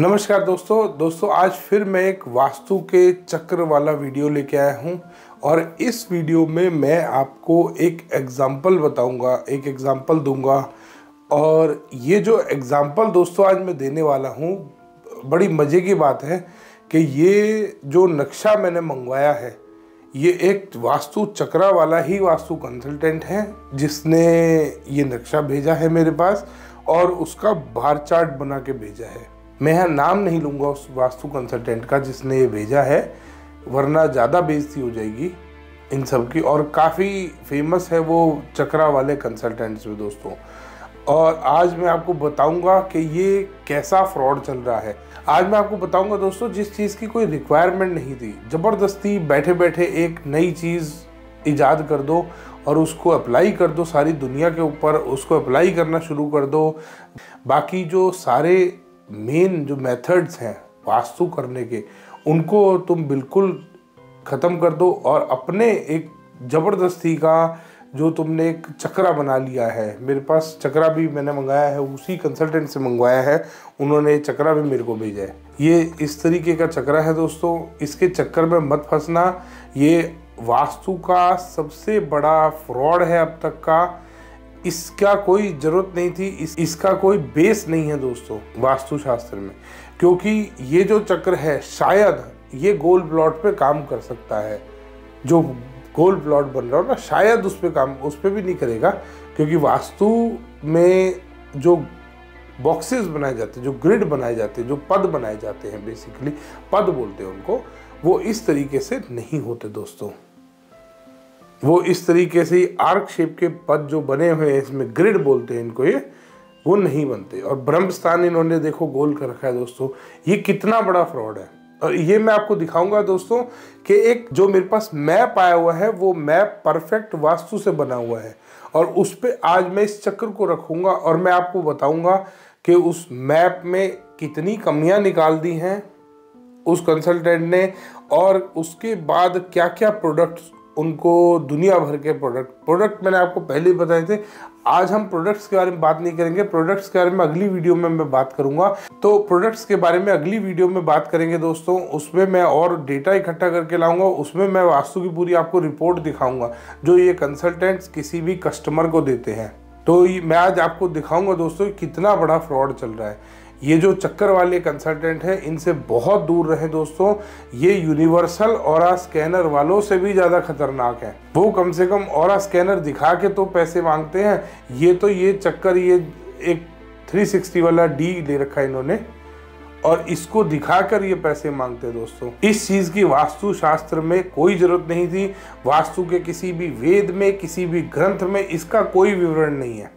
नमस्कार दोस्तों आज फिर मैं एक वास्तु के चक्र वाला वीडियो लेके आया हूं और इस वीडियो में मैं आपको एक एग्जाम्पल बताऊंगा, एक एग्जाम्पल दूंगा। और ये जो एग्जाम्पल दोस्तों आज मैं देने वाला हूं, बड़ी मज़े की बात है कि ये जो नक्शा मैंने मंगवाया है ये एक वास्तु चक्रा वाला ही वास्तु कंसल्टेंट है जिसने ये नक्शा भेजा है मेरे पास और उसका बार चार्ट बना के भेजा है। मैं यहाँ नाम नहीं लूँगा उस वास्तु कंसल्टेंट का जिसने ये भेजा है, वरना ज़्यादा बेइज्जती हो जाएगी इन सब की। और काफ़ी फेमस है वो चक्रा वाले कंसल्टेंट्स में दोस्तों। और आज मैं आपको बताऊंगा कि ये कैसा फ्रॉड चल रहा है। आज मैं आपको बताऊंगा दोस्तों जिस चीज़ की कोई रिक्वायरमेंट नहीं थी, ज़बरदस्ती बैठे बैठे एक नई चीज़ ईजाद कर दो और उसको अप्लाई कर दो सारी दुनिया के ऊपर, उसको अप्लाई करना शुरू कर दो। बाकी जो सारे मेन जो मेथड्स हैं वास्तु करने के, उनको तुम बिल्कुल ख़त्म कर दो और अपने एक ज़बरदस्ती का जो तुमने एक चक्रा बना लिया है। मेरे पास चक्रा भी मैंने मंगाया है, उसी कंसल्टेंट से मंगवाया है, उन्होंने चक्रा भी मेरे को भेजा है। ये इस तरीके का चक्रा है दोस्तों, इसके चक्कर में मत फंसना। ये वास्तु का सबसे बड़ा फ्रॉड है अब तक का। इसका कोई ज़रूरत नहीं थी, इसका कोई बेस नहीं है दोस्तों वास्तु शास्त्र में, क्योंकि ये जो चक्र है शायद ये गोल प्लॉट पे काम कर सकता है। जो गोल प्लॉट बन रहा हो ना, शायद उस पर भी नहीं करेगा, क्योंकि वास्तु में जो बॉक्सेस बनाए जाते हैं, जो ग्रिड बनाए जाते हैं, जो पद बनाए जाते हैं, बेसिकली पद बोलते हैं उनको, वो इस तरीके से नहीं होते दोस्तों। वो इस तरीके से आर्क शेप के पद जो बने हुए हैं, इसमें ग्रिड बोलते हैं इनको, ये वो नहीं बनते। और ब्रह्म स्थान इन्होंने देखो गोल कर रखा है दोस्तों। ये कितना बड़ा फ्रॉड है। और ये मैं आपको दिखाऊंगा दोस्तों कि एक जो मेरे पास मैप आया हुआ है वो मैप परफेक्ट वास्तु से बना हुआ है, और उस पर आज मैं इस चक्र को रखूंगा और मैं आपको बताऊंगा कि उस मैप में कितनी कमियां निकाल दी हैं उस कंसल्टेंट ने, और उसके बाद क्या क्या प्रोडक्ट्स उनको, दुनिया भर के प्रोडक्ट मैंने आपको पहले ही बताए थे। आज हम प्रोडक्ट्स के बारे में बात नहीं करेंगे, प्रोडक्ट्स के बारे में अगली वीडियो में मैं बात करूंगा। तो प्रोडक्ट्स के बारे में अगली वीडियो में बात करेंगे दोस्तों। उसमें मैं और डेटा इकट्ठा करके लाऊंगा, उसमें मैं वास्तु की पूरी आपको रिपोर्ट दिखाऊंगा जो ये कंसल्टेंट्स किसी भी कस्टमर को देते हैं। तो मैं आज आपको दिखाऊंगा दोस्तों कितना बड़ा फ्रॉड चल रहा है। ये जो चक्कर वाले कंसल्टेंट है इनसे बहुत दूर रहे दोस्तों। ये यूनिवर्सल ऑरा स्कैनर वालों से भी ज़्यादा खतरनाक है। वो कम से कम ऑरा स्कैनर दिखा के तो पैसे मांगते हैं, ये चक्कर, ये एक 360 वाला डी ले रखा है इन्होंने और इसको दिखाकर ये पैसे मांगते हैं दोस्तों। इस चीज़ की वास्तु शास्त्र में कोई ज़रूरत नहीं थी। वास्तु के किसी भी वेद में, किसी भी ग्रंथ में इसका कोई विवरण नहीं है,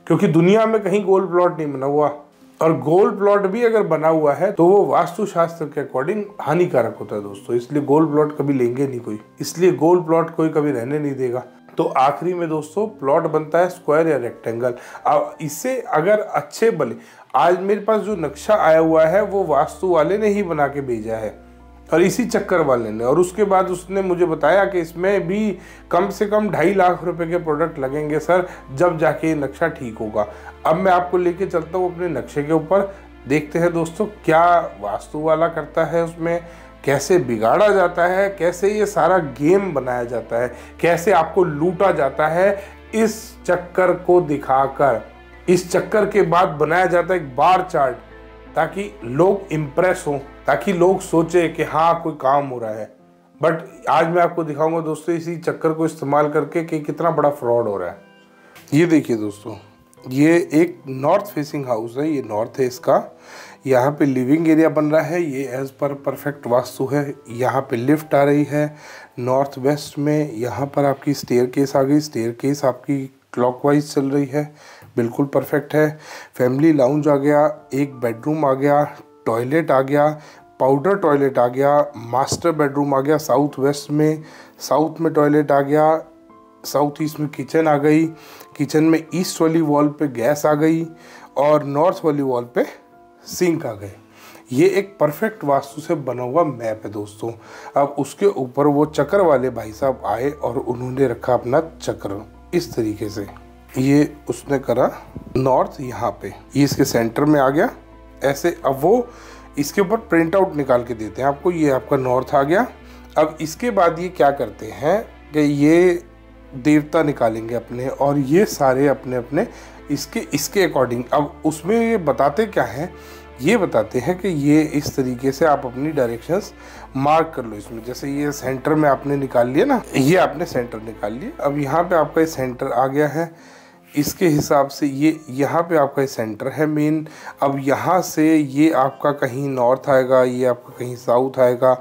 क्योंकि दुनिया में कहीं गोल प्लॉट नहीं बना हुआ। और गोल प्लॉट भी अगर बना हुआ है तो वो वास्तु शास्त्र के अकॉर्डिंग हानिकारक होता है दोस्तों। इसलिए गोल प्लॉट कभी लेंगे नहीं कोई, इसलिए गोल प्लॉट कोई कभी रहने नहीं देगा। तो आखिरी में दोस्तों प्लॉट बनता है स्क्वायर या रेक्टेंगल। अब इससे अगर अच्छे बने, आज मेरे पास जो नक्शा आया हुआ है वो वास्तु वाले ने ही बना के भेजा है और इसी चक्कर वाले ने, और उसके बाद उसने मुझे बताया कि इसमें भी कम से कम 2.5 लाख रुपए के प्रोडक्ट लगेंगे सर, जब जाके नक्शा ठीक होगा। अब मैं आपको लेके चलता हूँ अपने नक्शे के ऊपर, देखते हैं दोस्तों क्या वास्तु वाला करता है, उसमें कैसे बिगाड़ा जाता है, कैसे ये सारा गेम बनाया जाता है, कैसे आपको लूटा जाता है इस चक्कर को दिखाकर। इस चक्कर के बाद बनाया जाता है एक बार चार्ट, ताकि लोग इम्प्रेस हों, ताकि लोग सोचे कि हाँ कोई काम हो रहा है। बट आज मैं आपको दिखाऊंगा दोस्तों इसी चक्कर को इस्तेमाल करके कि कितना बड़ा फ्रॉड हो रहा है। ये देखिए दोस्तों, ये एक नॉर्थ फेसिंग हाउस है, ये नॉर्थ है इसका। यहाँ पे लिविंग एरिया बन रहा है, ये एज पर परफेक्ट वास्तु है। यहाँ पे लिफ्ट आ रही है नॉर्थ वेस्ट में। यहाँ पर आपकी स्टेयरकेस आ गई, स्टेयरकेस आपकी क्लॉकवाइज चल रही है, बिल्कुल परफेक्ट है। फैमिली लाउंज आ गया, एक बेडरूम आ गया, टॉयलेट आ गया, पाउडर टॉयलेट आ गया, मास्टर बेडरूम आ गया साउथ वेस्ट में, साउथ में टॉयलेट आ गया, साउथ ईस्ट में किचन आ गई, किचन में ईस्ट वाली वॉल पे गैस आ गई और नॉर्थ वाली वॉल पे सिंक आ गए। ये एक परफेक्ट वास्तु से बना हुआ मैप है दोस्तों। अब उसके ऊपर वो चक्र वाले भाई साहब आए और उन्होंने रखा अपना चक्र इस तरीके से। ये उसने करा नॉर्थ, यहाँ पे ये इसके सेंटर में आ गया ऐसे। अब वो इसके ऊपर प्रिंट आउट निकाल के देते हैं आपको। ये आपका नॉर्थ आ गया। अब इसके बाद ये क्या करते हैं कि ये देवता निकालेंगे अपने, और ये सारे अपने अपने इसके अकॉर्डिंग। अब उसमें ये बताते क्या हैं, ये बताते हैं कि ये इस तरीके से आप अपनी डायरेक्शंस मार्क कर लो इसमें। जैसे ये सेंटर में आपने निकाल लिया ना, ये आपने सेंटर निकाल लिया। अब यहाँ पे आपका ये सेंटर आ गया है। इसके हिसाब से ये यहाँ पे आपका सेंटर है मेन। अब यहाँ से ये आपका कहीं नॉर्थ आएगा, ये आपका कहीं साउथ आएगा,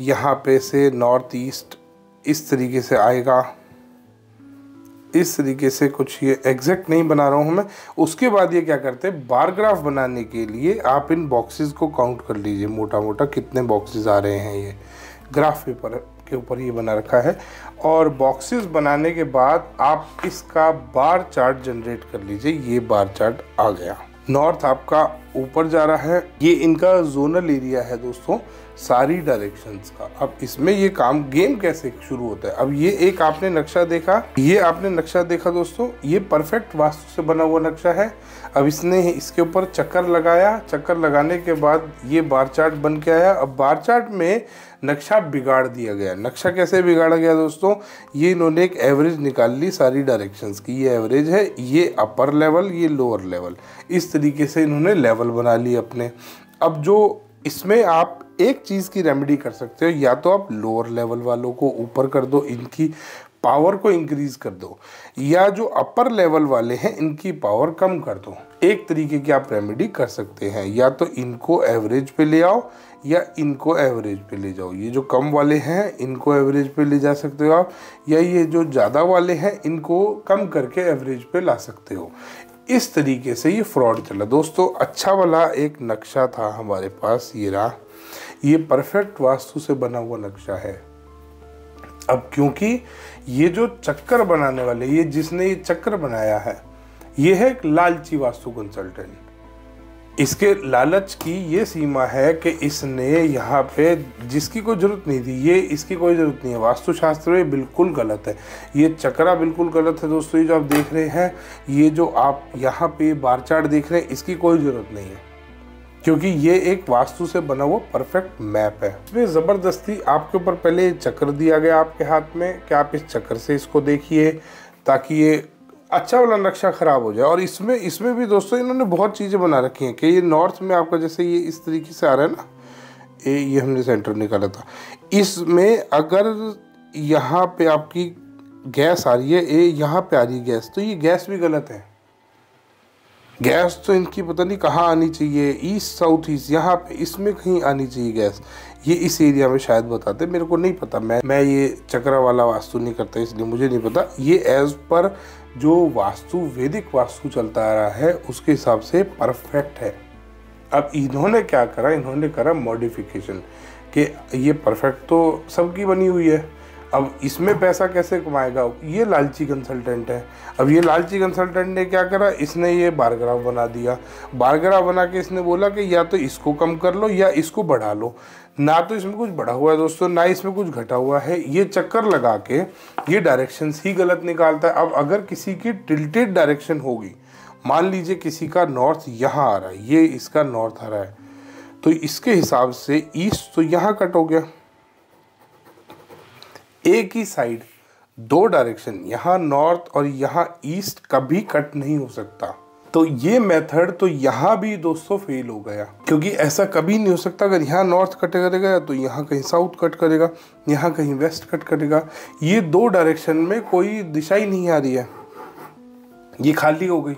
यहाँ पे से नॉर्थ ईस्ट इस तरीके से आएगा। इस तरीके से कुछ, ये एग्जैक्ट नहीं बना रहा हूँ मैं। उसके बाद ये क्या करते हैं, बार ग्राफ बनाने के लिए आप इन बॉक्सेस को काउंट कर लीजिए मोटा मोटा कितने बॉक्सेस आ रहे हैं। ये ग्राफ पेपर के ऊपर ये बना रखा है। और बॉक्सेस बनाने के बाद आप इसका बार चार्ट जनरेट कर लीजिए। ये बार चार्ट आ गया। नॉर्थ आपका ऊपर जा रहा है। ये इनका जोनल एरिया है दोस्तों, सारी डायरेक्शंस का। अब इसमें ये काम, गेम कैसे शुरू होता है। अब ये एक आपने नक्शा देखा, ये आपने नक्शा देखा दोस्तों, ये परफेक्ट वास्तु से बना हुआ नक्शा है। अब इसने इसके ऊपर चक्कर लगाया, चक्कर लगाने के बाद ये बार चार्ट बन के आया। अब बार चार्ट में नक्शा बिगाड़ दिया गया। नक्शा कैसे बिगाड़ा गया दोस्तों, ये इन्होंने एक एवरेज निकाल ली सारी डायरेक्शंस की। ये एवरेज है, ये अपर लेवल, ये लोअर लेवल, इस तरीके से इन्होंने लेवल बना लिए अपने। अब जो इसमें आप एक चीज़ की रेमेडी कर सकते हो, या तो आप लोअर लेवल वालों को ऊपर कर दो, इनकी पावर को इंक्रीज कर दो, या जो अपर लेवल वाले हैं इनकी पावर कम कर दो। एक तरीके की आप रेमेडी कर सकते हैं, या तो इनको एवरेज पे ले आओ या इनको एवरेज पे ले जाओ। ये जो कम वाले हैं इनको एवरेज पे ले जा सकते हो आप, या ये जो ज़्यादा वाले हैं इनको कम करके एवरेज पे ला सकते हो। इस तरीके से ये फ्रॉड चला दोस्तों। अच्छा वाला एक नक्शा था हमारे पास, ये रहा। ये परफेक्ट वास्तु से बना हुआ नक्शा है। अब क्योंकि ये जो चक्कर बनाने वाले, ये जिसने ये चक्कर बनाया है, ये है एक लालची वास्तु कंसल्टेंट। इसके लालच की ये सीमा है कि इसने यहाँ पे, जिसकी कोई ज़रूरत नहीं थी, ये इसकी कोई ज़रूरत नहीं है। वास्तुशास्त्र में बिल्कुल गलत है, ये चक्रा बिल्कुल गलत है दोस्तों। ये जो आप देख रहे हैं, ये जो आप यहाँ पे बार चार्ट देख रहे हैं, इसकी कोई ज़रूरत नहीं है, क्योंकि ये एक वास्तु से बना हुआ परफेक्ट मैप है। इसमें ज़बरदस्ती आपके ऊपर पहले चक्र दिया गया आपके हाथ में कि आप इस चक्र से इसको देखिए, ताकि ये अच्छा वाला नक्शा ख़राब हो जाए। और इसमें भी दोस्तों इन्होंने बहुत चीज़ें बना रखी हैं कि ये नॉर्थ में आपका, जैसे ये इस तरीके से आ रहा है ना, ये हमने सेंटर निकाला था। इसमें अगर यहाँ पे आपकी गैस आ रही है, ये यहाँ पे आ रही है गैस, तो ये गैस भी गलत है। गैस तो इनकी पता नहीं कहाँ आनी चाहिए, ईस्ट साउथ ईस्ट, यहाँ पे इसमें कहीं आनी चाहिए गैस। ये इस एरिया में शायद बताते, मेरे को नहीं पता। मैं ये चक्रा वाला वास्तु नहीं करता, इसलिए मुझे नहीं पता। ये एज पर जो वास्तु, वैदिक वास्तु चलता आ रहा है, उसके हिसाब से परफेक्ट है। अब इन्होंने क्या करा, इन्होंने करा मॉडिफिकेशन कि ये परफेक्ट तो सबकी बनी हुई है, अब इसमें पैसा कैसे कमाएगा। ये लालची कंसल्टेंट है। अब ये लालची कंसल्टेंट ने क्या करा, इसने ये बार ग्राफ बना दिया। बार ग्राफ बना के इसने बोला कि या तो इसको कम कर लो या इसको बढ़ा लो। ना तो इसमें कुछ बढ़ा हुआ है दोस्तों, ना इसमें कुछ घटा हुआ है। ये चक्कर लगा के ये डायरेक्शंस ही गलत निकालता है। अब अगर किसी की टिल्टेड डायरेक्शन होगी, मान लीजिए किसी का नॉर्थ यहाँ आ रहा है, ये इसका नॉर्थ आ रहा है, तो इसके हिसाब से ईस्ट तो यहाँ कट हो गया। एक ही साइड, दो डायरेक्शन, यहाँ नॉर्थ और यहाँ ईस्ट कभी कट नहीं हो सकता। तो ये मेथड तो यहाँ भी दोस्तों फेल हो गया, क्योंकि ऐसा कभी नहीं हो सकता। अगर यहाँ नॉर्थ कट करेगा तो यहाँ कहीं साउथ कट करेगा, यहाँ कहीं वेस्ट कट करेगा। ये दो डायरेक्शन में कोई दिशा ही नहीं आ रही है, ये खाली हो गई।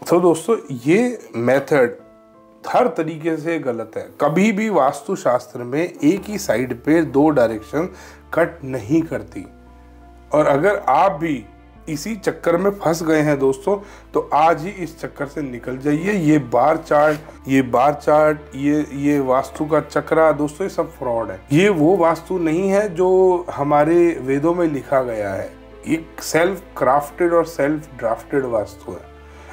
तो दोस्तों ये मेथड हर तरीके से गलत है। कभी भी वास्तुशास्त्र में एक ही साइड पे दो डायरेक्शन कट नहीं करती। और अगर आप भी इसी चक्कर में फंस गए हैं दोस्तों, तो आज ही इस चक्कर से निकल जाइए। ये बार चार्ट, ये वास्तु का चक्रा दोस्तों, ये सब फ्रॉड है। ये वो वास्तु नहीं है जो हमारे वेदों में लिखा गया है। एक सेल्फ क्राफ्टेड और सेल्फ ड्राफ्टेड वास्तु है।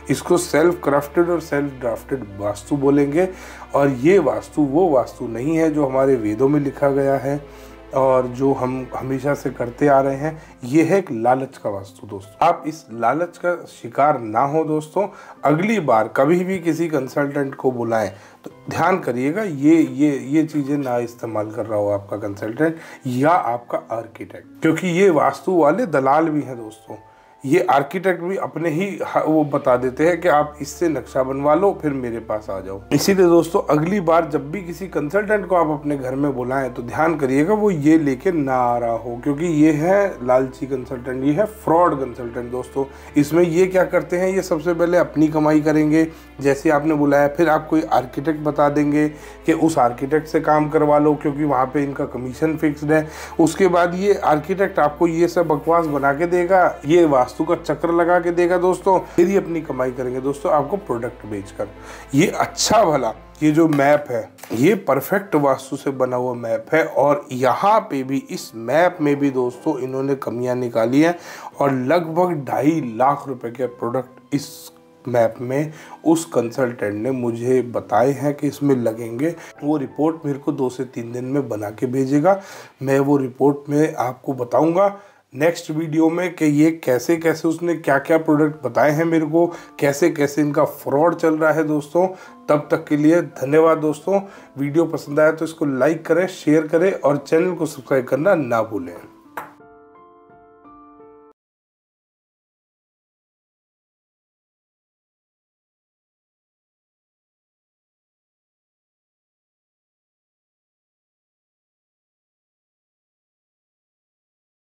इसको सेल्फ क्राफ्टेड और सेल्फ ड्राफ्टेड वास्तु बोलेंगे। और ये वास्तु वो वास्तु नहीं है जो हमारे वेदों में लिखा गया है। और जो हम हमेशा से करते आ रहे हैं, ये है एक लालच का वास्तु दोस्तों। आप इस लालच का शिकार ना हो दोस्तों। अगली बार कभी भी किसी कंसल्टेंट को बुलाएं तो ध्यान करिएगा ये चीज़ें ना इस्तेमाल कर रहा हो आपका कंसल्टेंट या आपका आर्किटेक्ट, क्योंकि ये वास्तु वाले दलाल भी हैं दोस्तों। ये आर्किटेक्ट भी अपने ही वो बता देते हैं कि आप इससे नक्शा बनवा लो फिर मेरे पास आ जाओ। इसीलिए दोस्तों अगली बार जब भी किसी कंसल्टेंट को आप अपने घर में बुलाएं तो ध्यान करिएगा वो ये लेके ना आ रहा हो, क्योंकि ये है लालची कंसल्टेंट, ये है फ्रॉड कंसल्टेंट दोस्तों। इसमें ये क्या करते हैं, ये सबसे पहले अपनी कमाई करेंगे, जैसे आपने बुलाया फिर आप कोई आर्किटेक्ट बता देंगे कि उस आर्किटेक्ट से काम करवा लो क्योंकि वहाँ पे इनका कमीशन फिक्स्ड है। उसके बाद ये आर्किटेक्ट आपको ये सब बकवास बना के देगा, ये वास्तु का चक्र लगा के देगा दोस्तों, फिर ही अपनी कमाई करेंगे दोस्तों आपको प्रोडक्ट बेचकर। ये अच्छा भला ये जो मैप है ये परफेक्ट वास्तु से बना हुआ मैप है, और यहाँ पे भी इस मैप में भी दोस्तों इन्होंने कमियां निकाली हैं, और लगभग 2.5 लाख रुपए के प्रोडक्ट इस मैप में उस कंसल्टेंट ने मुझे बताए हैं कि इसमें लगेंगे। वो रिपोर्ट मेरे को 2 से 3 दिन में बना के भेजेगा। मैं वो रिपोर्ट में आपको बताऊंगा नेक्स्ट वीडियो में कि ये कैसे कैसे उसने क्या क्या प्रोडक्ट बताए हैं मेरे को, कैसे कैसे इनका फ्रॉड चल रहा है दोस्तों। तब तक के लिए धन्यवाद दोस्तों। वीडियो पसंद आया तो इसको लाइक करें, शेयर करें और चैनल को सब्सक्राइब करना ना भूलें।